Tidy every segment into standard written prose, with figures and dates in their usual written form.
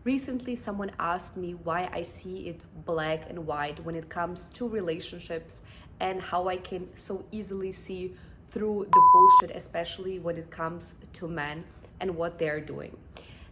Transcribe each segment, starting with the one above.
Recently, someone asked me why I see it black and white when it comes to relationships and how I can so easily see through the bullshit, especially when it comes to men and what they're doing.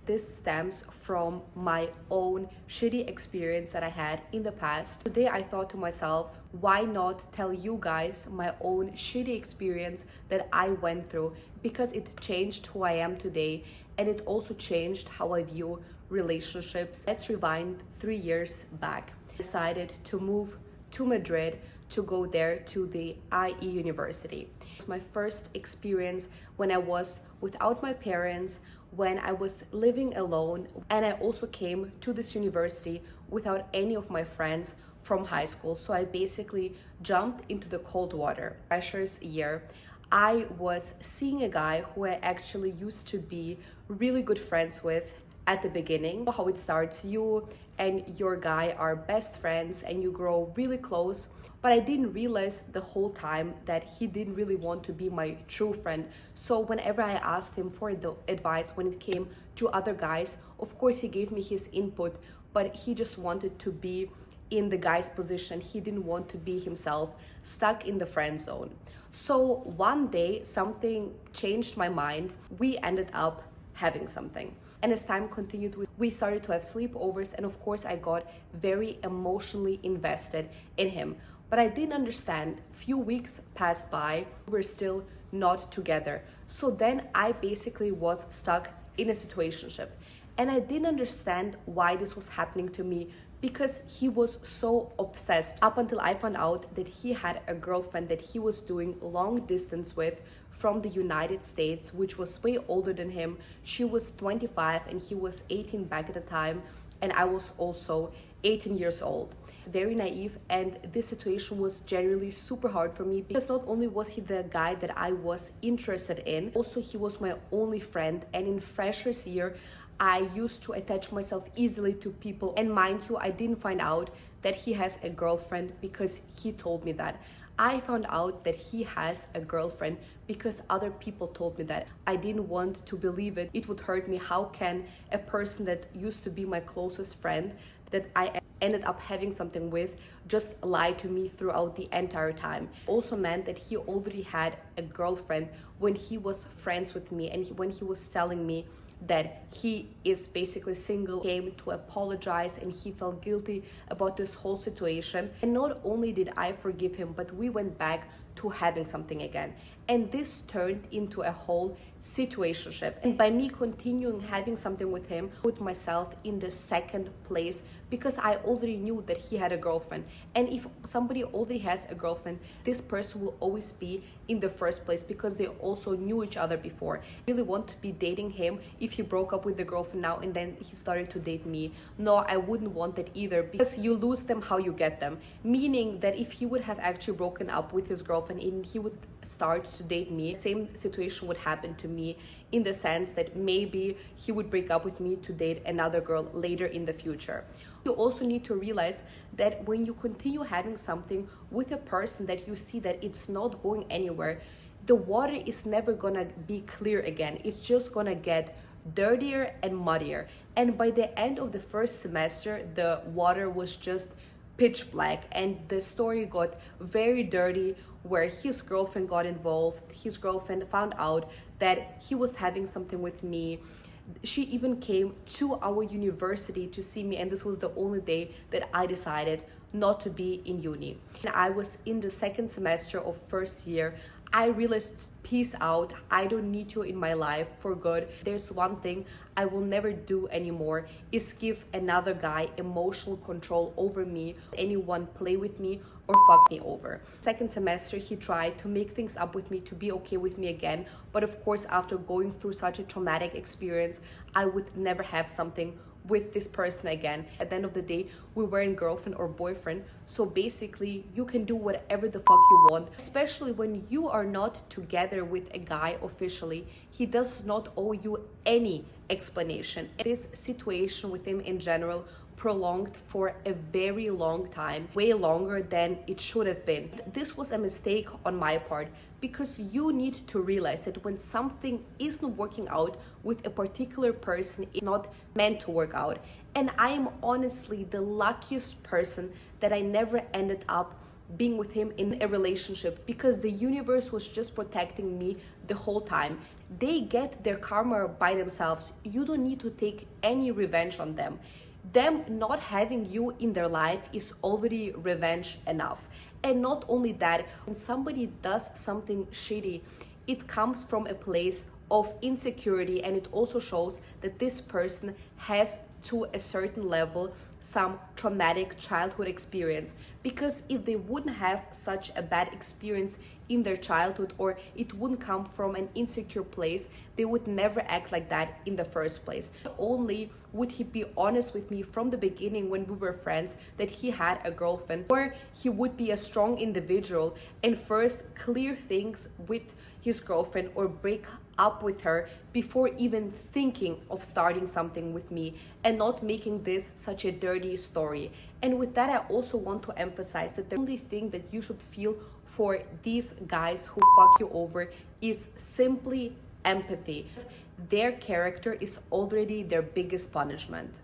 This stems from my own shitty experience that I had in the past. Today I thought to myself, why not tell you guys my own shitty experience that I went through, because it changed who I am today and it also changed how I view relationships. Let's rewind 3 years back. I decided to move to Madrid to go there to the IE University. It was my first experience when I was without my parents, when I was living alone, and I also came to this university without any of my friends from high school. So I basically jumped into the cold water. Freshers year, I was seeing a guy who I actually used to be really good friends with at the beginning. How it starts, you and your guy are best friends and you grow really close, but I didn't realize the whole time that he didn't really want to be my true friend. So whenever I asked him for the advice when it came to other guys, of course he gave me his input, but he just wanted to be in the guy's position. He didn't want to be himself, stuck in the friend zone. So one day something changed my mind. We ended up having something. And as time continued, we started to have sleepovers, and of course I got very emotionally invested in him. But I didn't understand. Few weeks passed by, we're still not together. So then I basically was stuck in a situationship. And I didn't understand why this was happening to me, because he was so obsessed, up until I found out that he had a girlfriend that he was doing long distance with from the United States, which was way older than him. She was 25 and he was 18 back at the time, and I was also 18 years old. Very naive, and this situation was generally super hard for me, because not only was he the guy that I was interested in, also he was my only friend. And in freshers year, I used to attach myself easily to people. And mind you, I didn't find out that he has a girlfriend because he told me that. I found out that he has a girlfriend because other people told me that. I didn't want to believe it. It would hurt me. How can a person that used to be my closest friend, that I ended up having something with, just lie to me throughout the entire time? Also meant that he already had a girlfriend when he was friends with me, and when he was telling me that he is basically single, came to apologize, and he felt guilty about this whole situation. And not only did I forgive him, but we went back to having something again. And this turned into a whole situationship. And by me continuing having something with him, I put myself in the second place, because I already knew that he had a girlfriend. And if somebody already has a girlfriend, this person will always be in the first place, because they also knew each other before. I really want to be dating him if he broke up with the girlfriend now and then he started to date me. No, I wouldn't want that either, because you lose them how you get them. Meaning that if he would have actually broken up with his girlfriend and he would start to date me, the same situation would happen to me, in the sense that maybe he would break up with me to date another girl later in the future. You also need to realize that when you continue having something with a person that you see that it's not going anywhere, the water is never gonna be clear again. It's just gonna get dirtier and muddier. And by the end of the first semester, the water was just pitch black, and the story got very dirty, where his girlfriend got involved. His girlfriend found out that he was having something with me. She even came to our university to see me, and this was the only day that I decided not to be in uni. And I was in the second semester of first year. I realized, peace out, I don't need you in my life for good. There's one thing I will never do anymore, is give another guy emotional control over me, anyone play with me or fuck me over. Second semester, he tried to make things up with me, to be okay with me again. But of course, after going through such a traumatic experience, I would never have something with this person again. At the end of the day, we weren't girlfriend or boyfriend. So basically, you can do whatever the fuck you want, especially when you are not together with a guy officially. He does not owe you any explanation. This situation with him in general prolonged for a very long time, way longer than it should have been. This was a mistake on my part, because you need to realize that when something isn't working out with a particular person, it's not meant to work out. And I am honestly the luckiest person that I never ended up being with him in a relationship, because the universe was just protecting me the whole time. They get their karma by themselves. You don't need to take any revenge on them. Them not having you in their life is already revenge enough. And not only that, when somebody does something shitty, it comes from a place of insecurity, and it also shows that this person has, to a certain level, some traumatic childhood experience. Because if they wouldn't have such a bad experience in their childhood, or it wouldn't come from an insecure place, they would never act like that in the first place. Not only would he be honest with me from the beginning when we were friends that he had a girlfriend, or he would be a strong individual and first clear things with his girlfriend or break up with her before even thinking of starting something with me, and not making this such a dirty story. And with that, I also want to emphasize that the only thing that you should feel for these guys who fuck you over is simply empathy. Their character is already their biggest punishment.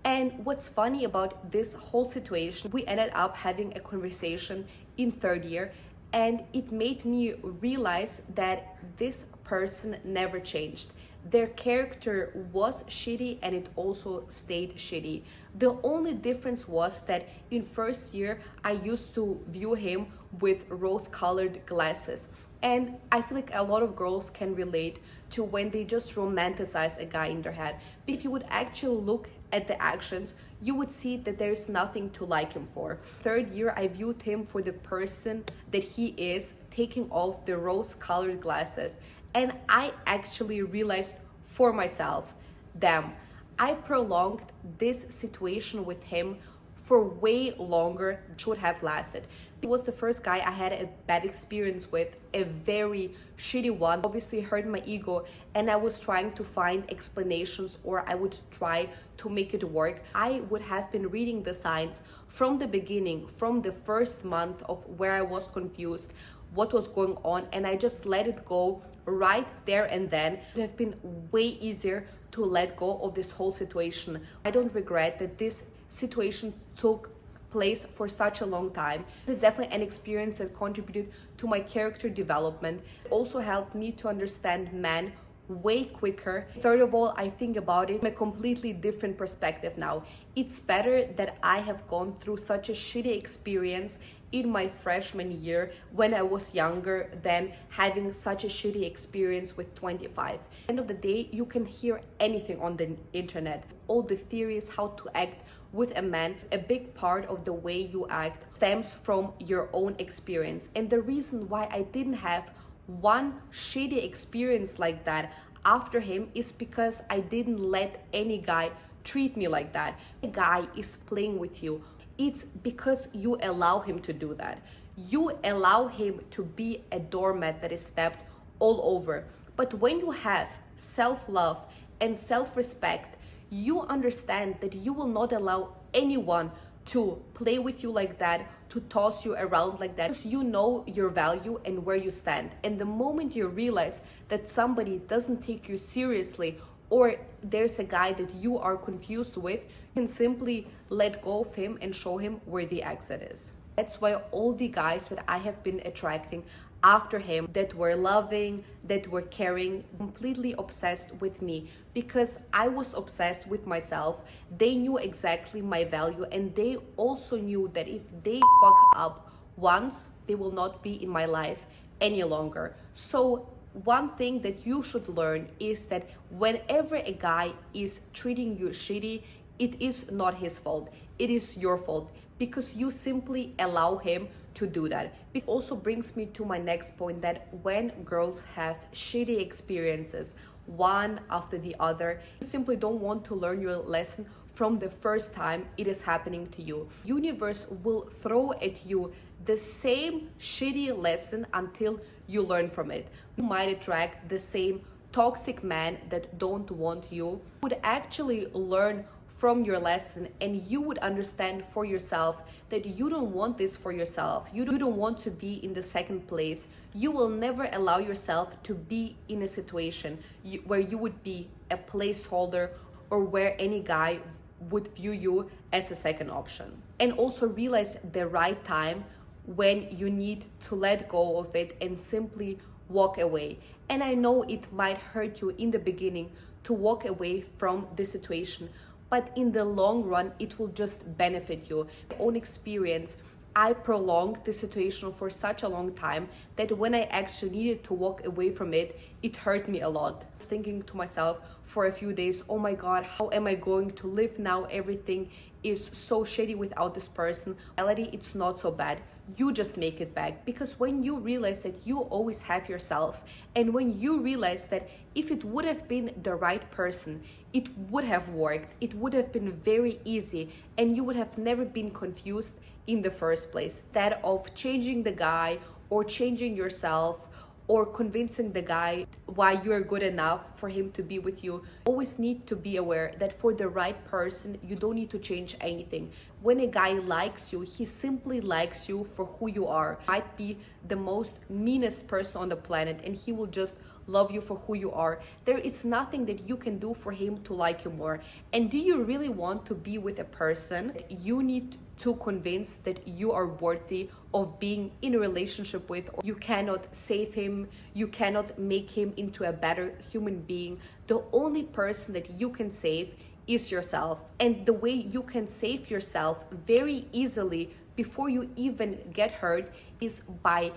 And what's funny about this whole situation, we ended up having a conversation in third year, and it made me realize that this person never changed. Their character was shitty, and it also stayed shitty. The only difference was that in first year, I used to view him with rose-colored glasses. And I feel like a lot of girls can relate to when they just romanticize a guy in their head. If you would actually look at the actions, you would see that there's nothing to like him for. Third year, I viewed him for the person that he is, taking off the rose-colored glasses. And I actually realized for myself, damn, I prolonged this situation with him for way longer than it should have lasted. He was the first guy I had a bad experience with, a very shitty one. Obviously hurt my ego, and I was trying to find explanations, or I would try to make it work. I would have been reading the signs from the beginning, from the first month of where I was confused, what was going on, and I just let it go right there and then. It would have been way easier to let go of this whole situation. I don't regret that this situation took place for such a long time. It's definitely an experience that contributed to my character development. It also helped me to understand men way quicker. Third of all, I think about it from a completely different perspective now. It's better that I have gone through such a shitty experience in my freshman year when I was younger than having such a shitty experience with 25. At the end of the day, you can hear anything on the internet. All the theories how to act with a man. A big part of the way you act stems from your own experience. And the reason why I didn't have one shitty experience like that after him is because I didn't let any guy treat me like that. A guy is playing with you. It's because you allow him to do that. You allow him to be a doormat that is stepped all over. But when you have self-love and self-respect, you understand that you will not allow anyone to play with you like that, to toss you around like that, because you know your value and where you stand. And the moment you realize that somebody doesn't take you seriously, or there's a guy that you are confused with, you can simply let go of him and show him where the exit is. That's why all the guys that I have been attracting after him, that were loving, that were caring, completely obsessed with me, because I was obsessed with myself. They knew exactly my value, and they also knew that if they fuck up once, they will not be in my life any longer. So one thing that you should learn is that whenever a guy is treating you shitty, it is not his fault. It is your fault, because you simply allow him to do that. It also brings me to my next point, that when girls have shitty experiences, one after the other, you simply don't want to learn your lesson from the first time it is happening to you. Universe will throw at you the same shitty lesson until you learn from it. You might attract the same toxic man that don't want you. You would actually learn from your lesson, and you would understand for yourself that you don't want this for yourself. You don't want to be in the second place. You will never allow yourself to be in a situation where you would be a placeholder or where any guy would view you as a second option. And also realize the right time when you need to let go of it and simply walk away. And I know it might hurt you in the beginning to walk away from the situation, but in the long run, it will just benefit you. My own experience, I prolonged the situation for such a long time that when I actually needed to walk away from it, it hurt me a lot. I was thinking to myself for a few days, oh my God, how am I going to live now? Everything is so shitty without this person. In reality, it's not so bad. You just make it back, because when you realize that you always have yourself, and when you realize that if it would have been the right person, it would have worked, it would have been very easy, and you would have never been confused in the first place. Instead of changing the guy or changing yourself or convincing the guy why you're good enough for him to be with you, always need to be aware that for the right person, you don't need to change anything. When a guy likes you, he simply likes you for who you are. Might be the most meanest person on the planet, and he will just love you for who you are. There is nothing that you can do for him to like you more. And do you really want to be with a person you need to convince that you are worthy of being in a relationship with? You cannot save him, you cannot make him into a better human being. The only person that you can save is yourself. And the way you can save yourself very easily before you even get hurt is by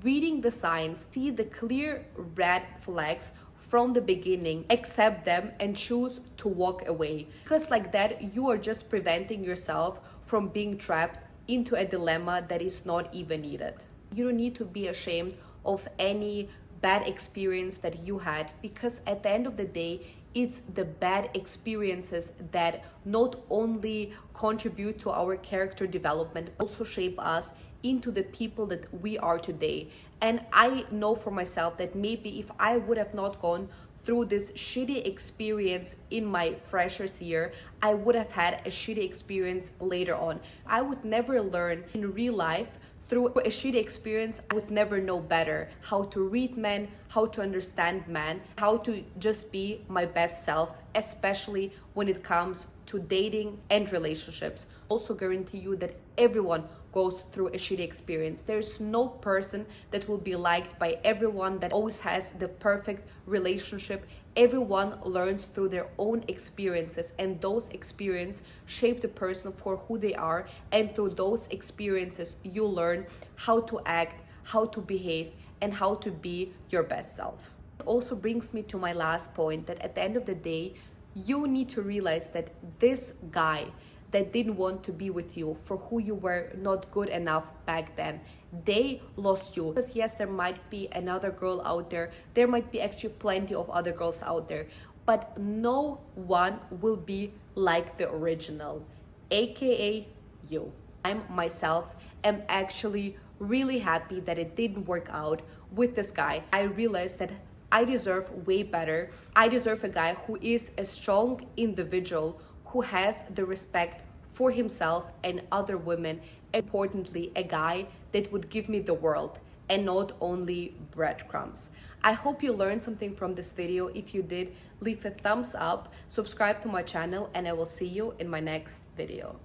reading the signs, see the clear red flags from the beginning, accept them, and choose to walk away. Because like that, you are just preventing yourself from being trapped into a dilemma that is not even needed. You don't need to be ashamed of any bad experience that you had, because at the end of the day, it's the bad experiences that not only contribute to our character development, but also shape us into the people that we are today. And I know for myself that maybe if I would have not gone through this shitty experience in my freshers year, I would have had a shitty experience later on. I would never learn in real life through a shitty experience. I would never know better how to read men, how to understand men, how to just be my best self, especially when it comes to dating and relationships. Also guarantee you that everyone goes through a shitty experience. There's no person that will be liked by everyone, that always has the perfect relationship. Everyone learns through their own experiences, and those experiences shape the person for who they are. And through those experiences, you learn how to act, how to behave, and how to be your best self. It also brings me to my last point, that at the end of the day, you need to realize that this guy that didn't want to be with you for who you were not good enough back then, they lost you. Because yes, there might be another girl out there, there might be actually plenty of other girls out there, but no one will be like the original, aka you. I myself am actually really happy that it didn't work out with this guy. I realized that I deserve way better. I deserve a guy who is a strong individual, who has the respect for himself and other women. Importantly, a guy that would give me the world and not only breadcrumbs. I hope you learned something from this video. If you did, leave a thumbs up, subscribe to my channel, and I will see you in my next video.